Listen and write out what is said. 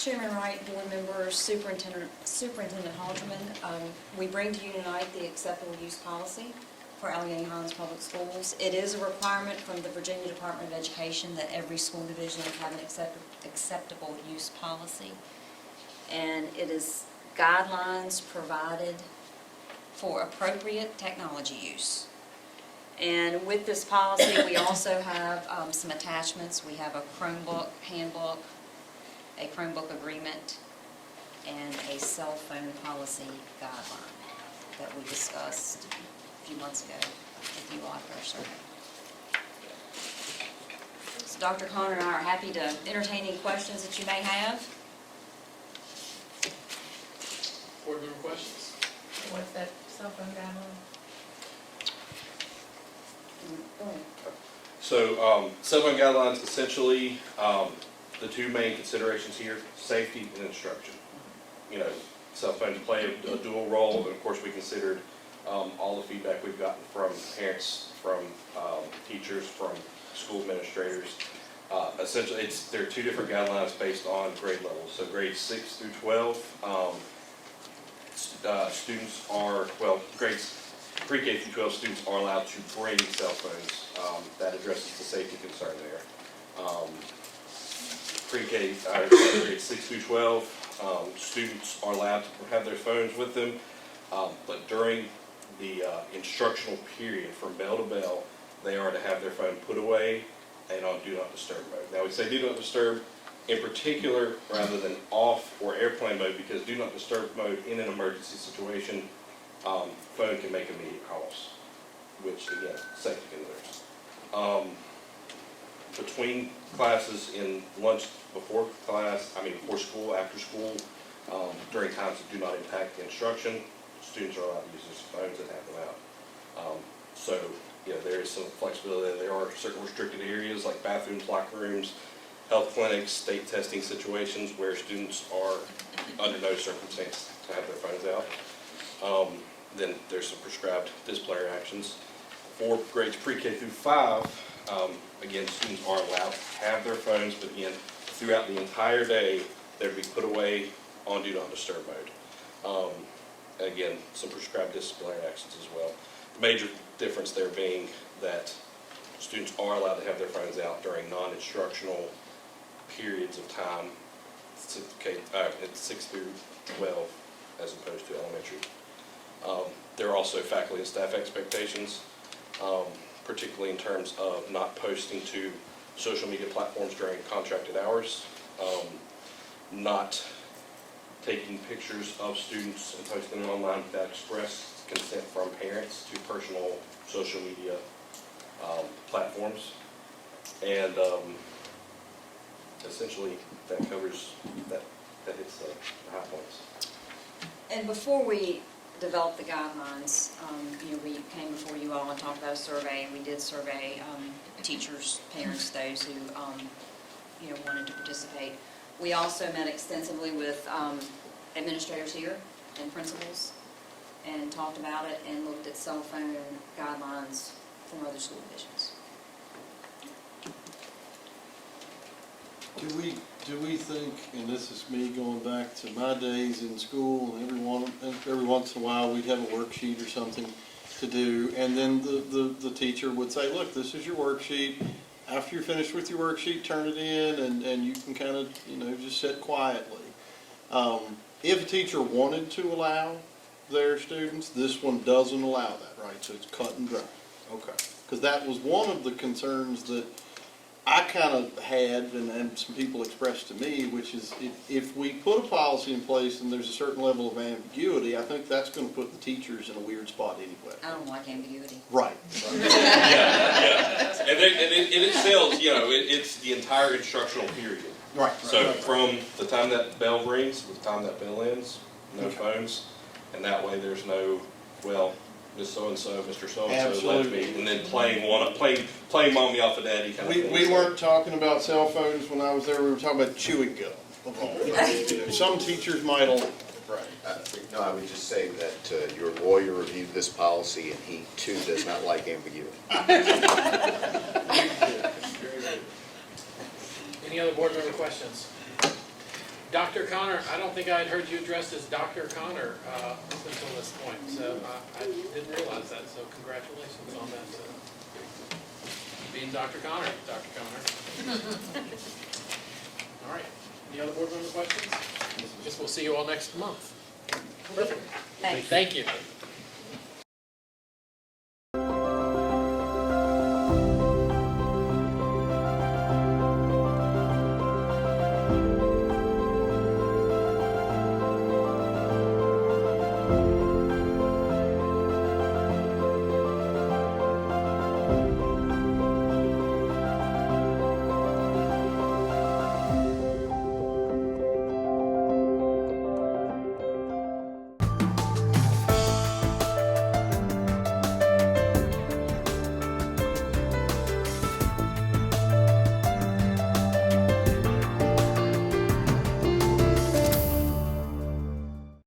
Chairman Wright, board members, Superintendent Halterman, we bring to you tonight the acceptable use policy for Allegheny Highlands Public Schools. It is a requirement from the Virginia Department of Education that every school division have an acceptable use policy. And it is guidelines provided for appropriate technology use. And with this policy, we also have some attachments. We have a Chromebook handbook, a Chromebook agreement, and a cell phone policy guideline that we discussed a few months ago with you all after our survey. So Dr. Connor and I are happy to entertain any questions that you may have. Board member questions? What's that cell phone guideline? So, cell phone guidelines, essentially, the two main considerations here, safety and instruction. You know, cell phones play a dual role, and of course we considered all the feedback we've gotten from parents, from teachers, from school administrators. Essentially, there are two different guidelines based on grade levels. So grades 6 through 12, students are, well, grades pre-K through 12 students are allowed to bring cell phones. That addresses the safety concern there. Pre-K, grades 6 through 12, students are allowed to have their phones with them, but during the instructional period from bell to bell, they are to have their phone put away and on do not disturb mode. Now we say do not disturb in particular rather than off or airplane mode, because do not disturb mode in an emergency situation, phone can make immediate calls, which again, safety concerns. Between classes in lunch, before class, before school, after school, during times that do not impact the instruction, students are allowed to use their phones and have them out. So, you know, there is some flexibility. There are certain restricted areas like bathrooms, locker rooms, health clinics, state testing situations where students are under no circumstance to have their phones out. Then there's some prescribed disciplinary actions. For grades pre-K through 5, again, students are allowed to have their phones, but again, throughout the entire day, they're to be put away on do not disturb mode. Again, some prescribed disciplinary actions as well. The major difference there being that students are allowed to have their phones out during non-instructional periods of time, 6 through 12, as opposed to elementary. There are also faculty and staff expectations, particularly in terms of not posting to social media platforms during contracted hours, not taking pictures of students and posting them online without express consent from parents to personal social media platforms. And essentially that covers, that hits the high points. And before we developed the guidelines, we came before you all and talked about a survey, and we did survey teachers, parents, those who wanted to participate. We also met extensively with administrators here and principals and talked about it and looked at cell phone guidelines from other school divisions. Do we think, and this is me going back to my days in school, and every once in a while we'd have a worksheet or something to do, and then the teacher would say, look, this is your worksheet. After you're finished with your worksheet, turn it in, and you can kind of, just sit quietly. If a teacher wanted to allow their students, this one doesn't allow that, right? So it's cut and dry. Okay. Because that was one of the concerns that I kind of had, and some people expressed to me, which is if we put a policy in place and there's a certain level of ambiguity, I think that's going to put the teachers in a weird spot anyway. I don't like ambiguity. Right. Yeah. And it sells, it's the entire instructional period. Right. So from the time that bell rings to the time that bell ends, no phones, and that way there's no, well, Miss so-and-so, Mr. So-and-so left me, and then playing mommy off of daddy kind of thing. We weren't talking about cell phones when I was there. We were talking about chewing gum. Some teachers might only. Right. No, I would just say that your lawyer reviewed this policy, and he too does not like ambiguity. Any other board member questions? Dr. Connor, I don't think I had heard you addressed as Dr. Connor up until this point, so I didn't realize that, so congratulations on that. Being Dr. Connor, Dr. Connor. All right, any other board member questions? Guess we'll see you all next month. Perfect. Thank you. Thank you.